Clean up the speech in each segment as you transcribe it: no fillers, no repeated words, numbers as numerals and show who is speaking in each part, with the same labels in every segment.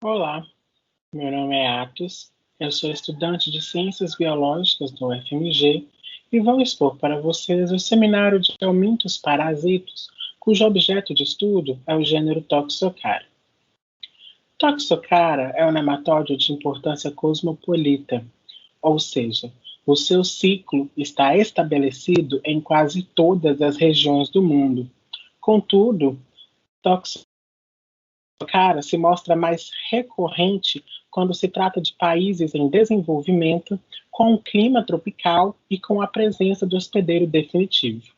Speaker 1: Olá, meu nome é Atos, eu sou estudante de Ciências Biológicas do UFMG e vou expor para vocês o seminário de helmintos parasitos, cujo objeto de estudo é o gênero Toxocara. Toxocara é um nematóide de importância cosmopolita, ou seja, o seu ciclo está estabelecido em quase todas as regiões do mundo. Contudo, Toxocara se mostra mais recorrente quando se trata de países em desenvolvimento, com um clima tropical e com a presença do hospedeiro definitivo.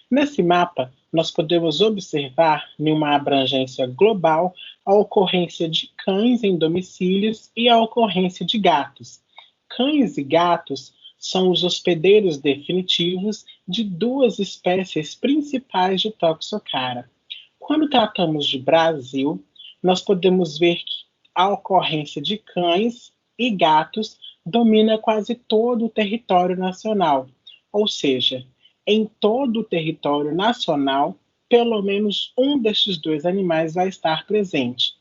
Speaker 1: Nesse mapa, nós podemos observar, em uma abrangência global, a ocorrência de cães em domicílios e a ocorrência de gatos. Cães e gatos são os hospedeiros definitivos de duas espécies principais de Toxocara. Quando tratamos de Brasil, nós podemos ver que a ocorrência de cães e gatos domina quase todo o território nacional, ou seja, em todo o território nacional, pelo menos um destes dois animais vai estar presente.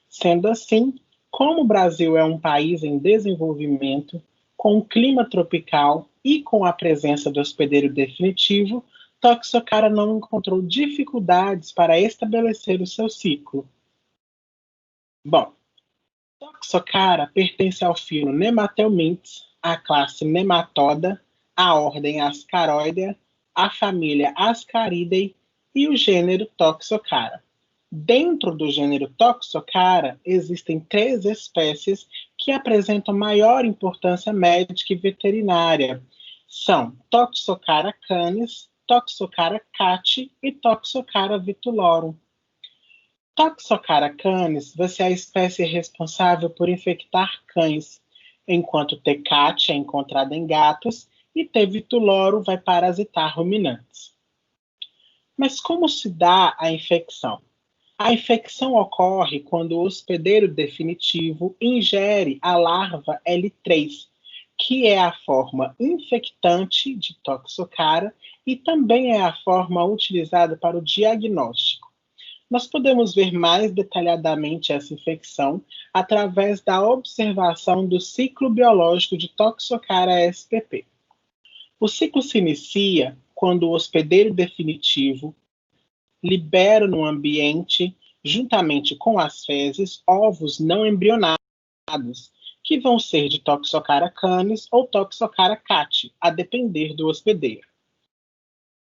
Speaker 1: Sendo assim, como o Brasil é um país em desenvolvimento, com um clima tropical e com a presença do hospedeiro definitivo, Toxocara não encontrou dificuldades para estabelecer o seu ciclo. Bom, Toxocara pertence ao filo Nematelmintes, à classe Nematoda, à ordem Ascaroidea, à família Ascaridae e o gênero Toxocara. Dentro do gênero Toxocara, existem três espécies que apresentam maior importância médica e veterinária. São Toxocara canis, Toxocara cati e Toxocara vitulorum. Toxocara canis vai ser a espécie responsável por infectar cães, enquanto T. cati é encontrada em gatos e T. vitulorum vai parasitar ruminantes. Mas como se dá a infecção? A infecção ocorre quando o hospedeiro definitivo ingere a larva L3, que é a forma infectante de Toxocara e também é a forma utilizada para o diagnóstico. Nós podemos ver mais detalhadamente essa infecção através da observação do ciclo biológico de Toxocara spp. O ciclo se inicia quando o hospedeiro definitivo libera no ambiente, juntamente com as fezes, ovos não embrionados, que vão ser de Toxocara canis ou Toxocara cati, a depender do hospedeiro.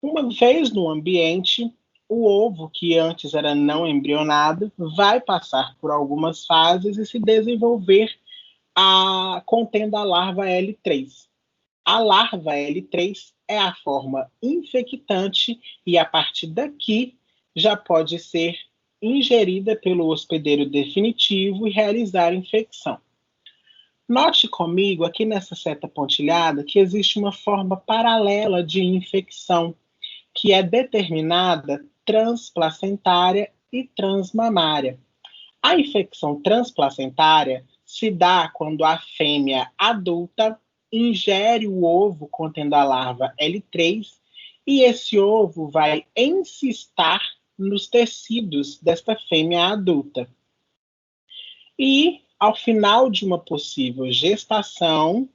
Speaker 1: Uma vez no ambiente, o ovo, que antes era não embrionado, vai passar por algumas fases e se desenvolver contendo a larva L3. A larva L3 é a forma infectante e a partir daqui já pode ser ingerida pelo hospedeiro definitivo e realizar infecção. Note comigo aqui nessa seta pontilhada que existe uma forma paralela de infecção que é determinada transplacentária e transmamária. A infecção transplacentária se dá quando a fêmea adulta ingere o ovo contendo a larva L3 e esse ovo vai encistar nos tecidos desta fêmea adulta. E, ao final de uma possível gestação,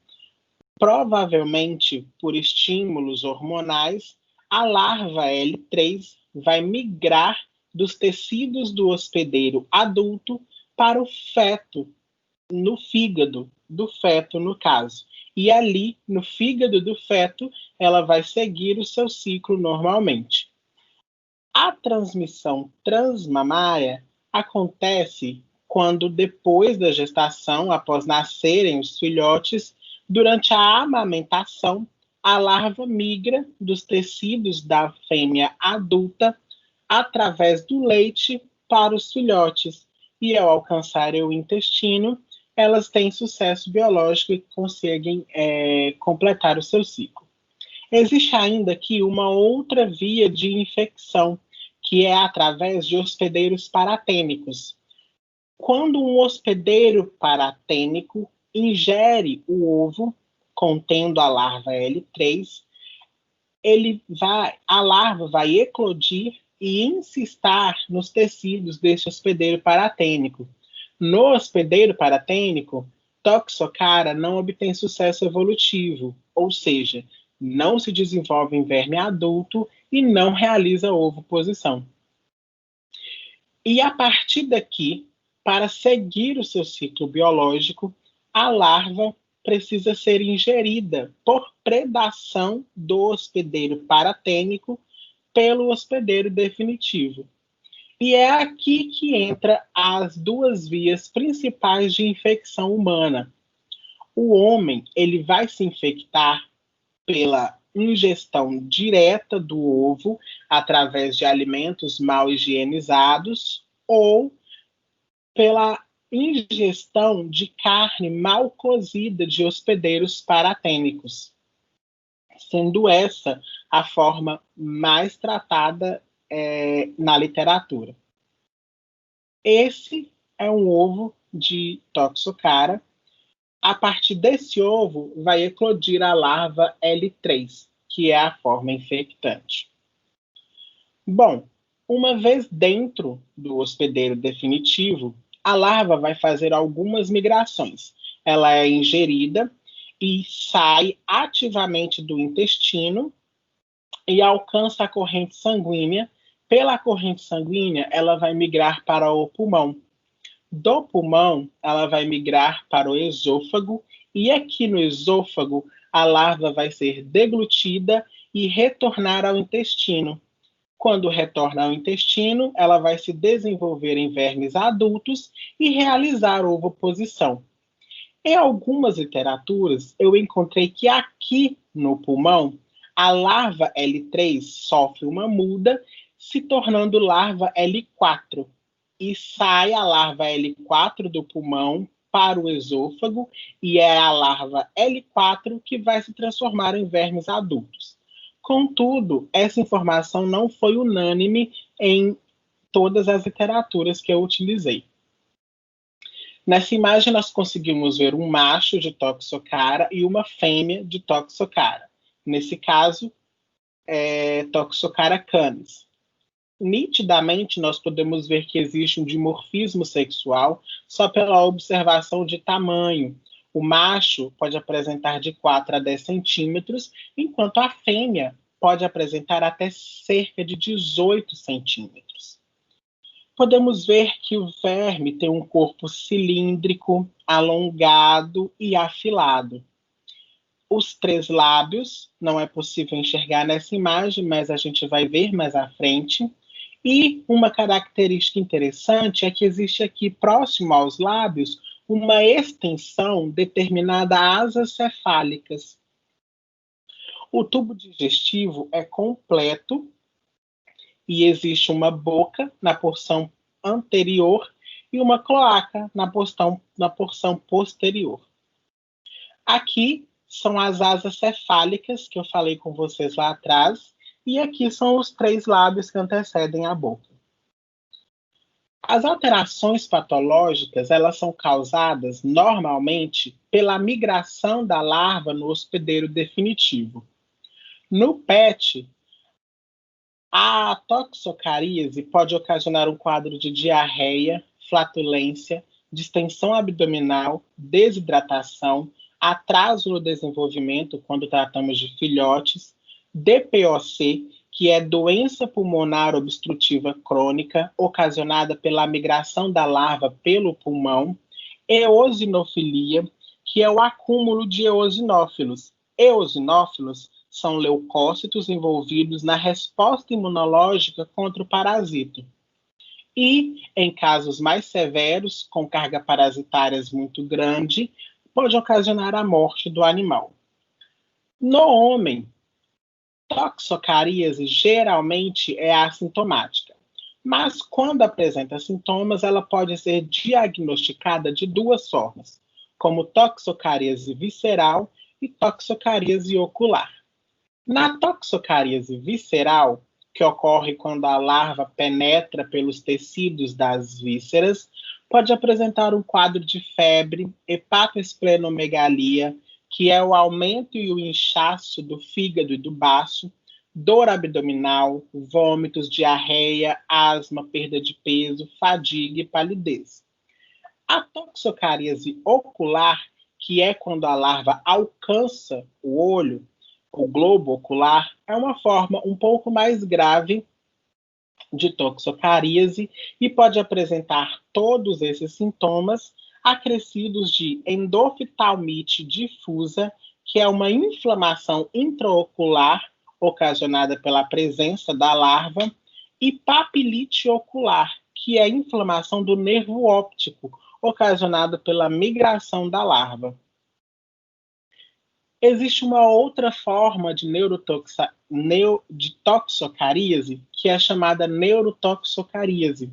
Speaker 1: provavelmente por estímulos hormonais, a larva L3 vai migrar dos tecidos do hospedeiro adulto para o feto, no fígado do feto, no caso. E ali, no fígado do feto, ela vai seguir o seu ciclo normalmente. A transmissão transmamária acontece quando, depois da gestação, após nascerem os filhotes, durante a amamentação, a larva migra dos tecidos da fêmea adulta através do leite para os filhotes e, ao alcançarem o intestino, elas têm sucesso biológico e conseguem completar o seu ciclo. Existe ainda aqui uma outra via de infecção, que é através de hospedeiros paratênicos. Quando um hospedeiro paratênico ingere o ovo contendo a larva L3, a larva vai eclodir e insistar nos tecidos desse hospedeiro paratênico. No hospedeiro paratênico, Toxocara não obtém sucesso evolutivo, ou seja, não se desenvolve em verme adulto e não realiza ovoposição. E a partir daqui, para seguir o seu ciclo biológico, a larva precisa ser ingerida por predação do hospedeiro paratênico pelo hospedeiro definitivo. E é aqui que entra as duas vias principais de infecção humana. O homem, ele vai se infectar pela ingestão direta do ovo através de alimentos mal higienizados ou pela ingestão de carne mal cozida de hospedeiros paratênicos, sendo essa a forma mais tratada na literatura. Esse é um ovo de Toxocara. A partir desse ovo vai eclodir a larva L3, que é a forma infectante. Bom, uma vez dentro do hospedeiro definitivo, a larva vai fazer algumas migrações. Ela é ingerida e sai ativamente do intestino e alcança a corrente sanguínea. Pela corrente sanguínea, ela vai migrar para o pulmão. Do pulmão, ela vai migrar para o esôfago, e aqui no esôfago, a larva vai ser deglutida e retornar ao intestino. Quando retorna ao intestino, ela vai se desenvolver em vermes adultos e realizar ovoposição. Em algumas literaturas, eu encontrei que aqui no pulmão, a larva L3 sofre uma muda, se tornando larva L4. E sai a larva L4 do pulmão para o esôfago, e é a larva L4 que vai se transformar em vermes adultos. Contudo, essa informação não foi unânime em todas as literaturas que eu utilizei. Nessa imagem, nós conseguimos ver um macho de Toxocara e uma fêmea de Toxocara. Nesse caso, Toxocara canis. Nitidamente, nós podemos ver que existe um dimorfismo sexual só pela observação de tamanho. O macho pode apresentar de 4 a 10 centímetros, enquanto a fêmea pode apresentar até cerca de 18 centímetros. Podemos ver que o verme tem um corpo cilíndrico, alongado e afilado. Os 3 lábios, não é possível enxergar nessa imagem, mas a gente vai ver mais à frente. E uma característica interessante é que existe aqui, próximo aos lábios, uma extensão determinada a asas cefálicas. O tubo digestivo é completo e existe uma boca na porção anterior e uma cloaca na porção posterior. Aqui são as asas cefálicas que eu falei com vocês lá atrás, e aqui são os 3 lábios que antecedem a boca. As alterações patológicas, elas são causadas normalmente pela migração da larva no hospedeiro definitivo. No PET, a toxocaríase pode ocasionar um quadro de diarreia, flatulência, distensão abdominal, desidratação, atraso no desenvolvimento, quando tratamos de filhotes, DPOC, que é doença pulmonar obstrutiva crônica, ocasionada pela migração da larva pelo pulmão, eosinofilia, que é o acúmulo de eosinófilos. Eosinófilos são leucócitos envolvidos na resposta imunológica contra o parasito. E, em casos mais severos, com carga parasitárias muito grande, pode ocasionar a morte do animal. No homem, toxocaríase geralmente é assintomática, mas quando apresenta sintomas, ela pode ser diagnosticada de 2 formas, como toxocaríase visceral e toxocaríase ocular. Na toxocaríase visceral, que ocorre quando a larva penetra pelos tecidos das vísceras, pode apresentar um quadro de febre, hepatoesplenomegalia, que é o aumento e o inchaço do fígado e do baço, dor abdominal, vômitos, diarreia, asma, perda de peso, fadiga e palidez. A toxocaríase ocular, que é quando a larva alcança o olho, o globo ocular, é uma forma um pouco mais grave de toxocaríase e pode apresentar todos esses sintomas acrescidos de endoftalmite difusa, que é uma inflamação intraocular ocasionada pela presença da larva, e papilite ocular, que é a inflamação do nervo óptico ocasionada pela migração da larva. Existe uma outra forma de toxocaríase, que é chamada neurotoxocaríase.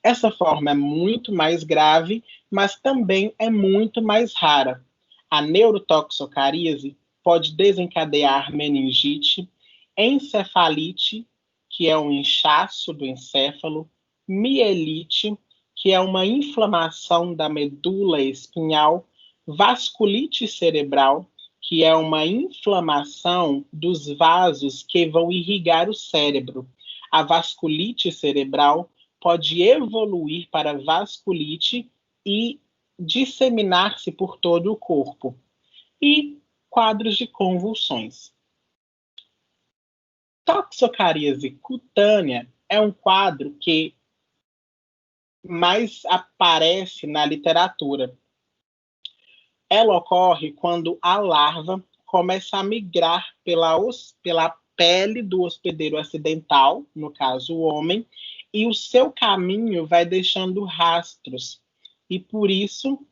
Speaker 1: Essa forma é muito mais grave, mas também é muito mais rara. A neurotoxocaríase pode desencadear meningite, encefalite, que é um inchaço do encéfalo, mielite, que é uma inflamação da medula espinhal, vasculite cerebral, que é uma inflamação dos vasos que vão irrigar o cérebro. A vasculite cerebral pode evoluir para vasculite e disseminar-se por todo o corpo. E quadros de convulsões. Toxocaríase cutânea é um quadro que mais aparece na literatura. Ela ocorre quando a larva começa a migrar pela pele do hospedeiro acidental, no caso o homem, e o seu caminho vai deixando rastros. E por isso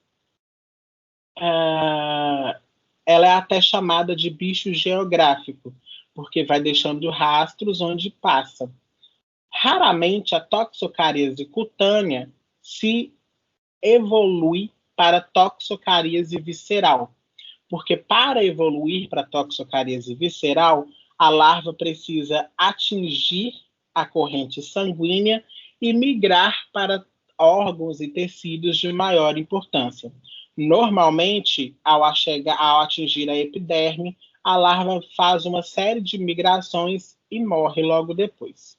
Speaker 1: ela é até chamada de bicho geográfico, porque vai deixando rastros onde passa. Raramente a toxocaríase cutânea se evolui para toxocaríase visceral, porque para evoluir para toxocaríase visceral, a larva precisa atingir a corrente sanguínea e migrar para órgãos e tecidos de maior importância. Normalmente, ao atingir a epiderme, a larva faz uma série de migrações e morre logo depois.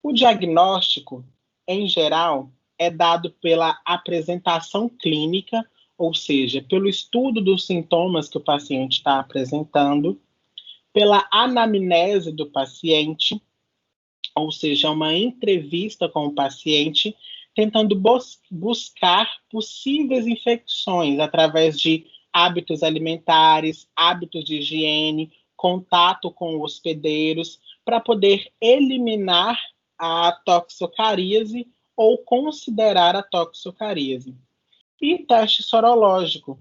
Speaker 1: O diagnóstico, em geral, é dado pela apresentação clínica, ou seja, pelo estudo dos sintomas que o paciente está apresentando, pela anamnese do paciente, ou seja, uma entrevista com o paciente, tentando buscar possíveis infecções através de hábitos alimentares, hábitos de higiene, contato com hospedeiros, para poder eliminar a toxocaríase ou considerar a toxocaríase. E teste sorológico.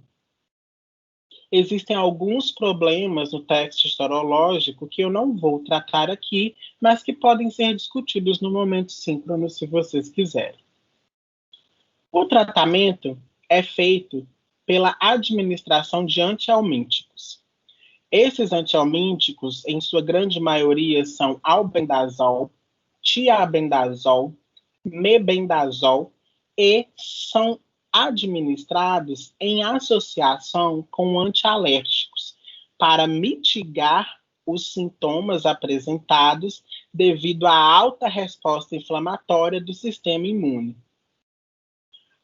Speaker 1: Existem alguns problemas no teste sorológico que eu não vou tratar aqui, mas que podem ser discutidos no momento síncrono, se vocês quiserem. O tratamento é feito pela administração de antihelmínticos. Esses antihelmínticos, em sua grande maioria, são albendazol, tiabendazol, mebendazol e são administrados em associação com antialérgicos para mitigar os sintomas apresentados devido à alta resposta inflamatória do sistema imune.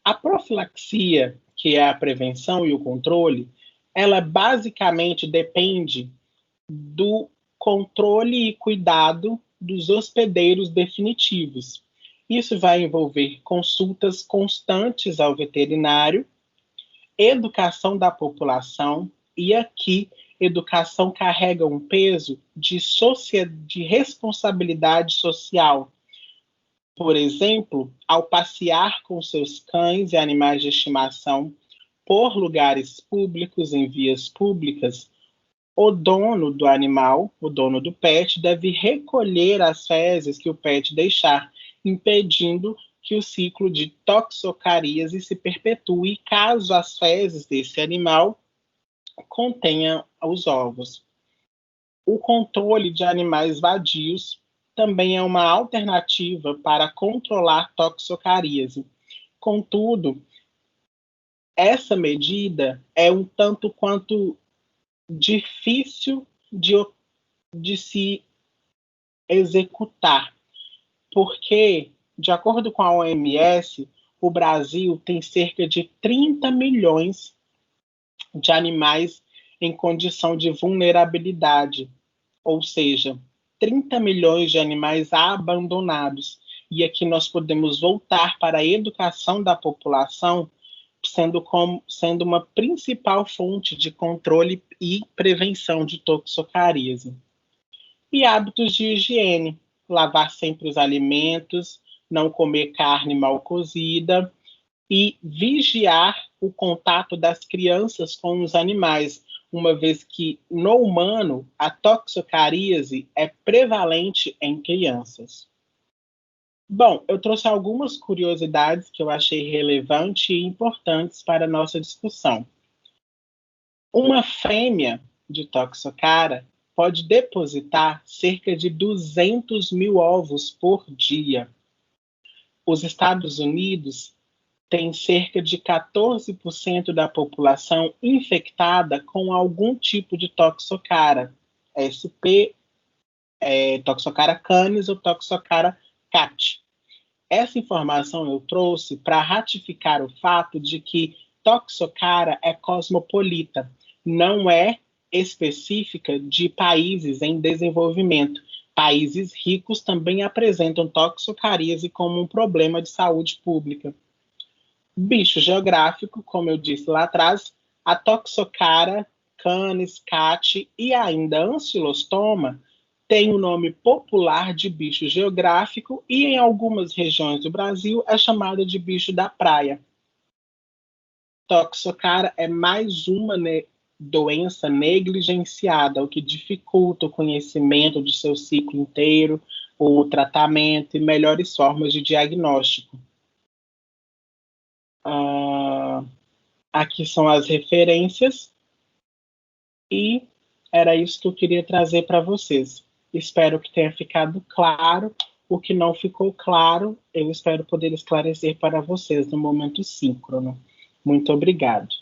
Speaker 1: A profilaxia, que é a prevenção e o controle, ela basicamente depende do controle e cuidado dos hospedeiros definitivos. Isso vai envolver consultas constantes ao veterinário, educação da população, e aqui educação carrega um peso de responsabilidade social. Por exemplo, ao passear com seus cães e animais de estimação por lugares públicos, em vias públicas, o dono do animal, o dono do pet, deve recolher as fezes que o pet deixar, impedindo que o ciclo de toxocaríase se perpetue caso as fezes desse animal contenham os ovos. O controle de animais vadios também é uma alternativa para controlar toxocaríase. Contudo, essa medida é um tanto quanto difícil de se executar, porque, de acordo com a OMS, o Brasil tem cerca de 30 milhões de animais em condição de vulnerabilidade, ou seja, 30 milhões de animais abandonados. E aqui nós podemos voltar para a educação da população, sendo uma principal fonte de controle e prevenção de toxocaríase. E hábitos de higiene, lavar sempre os alimentos, não comer carne mal cozida e vigiar o contato das crianças com os animais, uma vez que no humano a toxocaríase é prevalente em crianças. Bom, eu trouxe algumas curiosidades que eu achei relevantes e importantes para a nossa discussão. Uma fêmea de toxocara pode depositar cerca de 200 mil ovos por dia. Os Estados Unidos têm cerca de 14% da população infectada com algum tipo de toxocara, SP, toxocara canis ou toxocara cat. Essa informação eu trouxe para ratificar o fato de que toxocara é cosmopolita, não é específica de países em desenvolvimento. Países ricos também apresentam toxocaríase como um problema de saúde pública. Bicho geográfico, como eu disse lá atrás, a toxocara, canis, cat e ainda ancilostoma tem o nome popular de bicho geográfico e em algumas regiões do Brasil é chamada de bicho da praia. Toxocara é mais uma doença negligenciada, o que dificulta o conhecimento do seu ciclo inteiro, o tratamento e melhores formas de diagnóstico. Aqui são as referências e era isso que eu queria trazer para vocês. Espero que tenha ficado claro. O que não ficou claro, eu espero poder esclarecer para vocês no momento síncrono. Muito obrigado.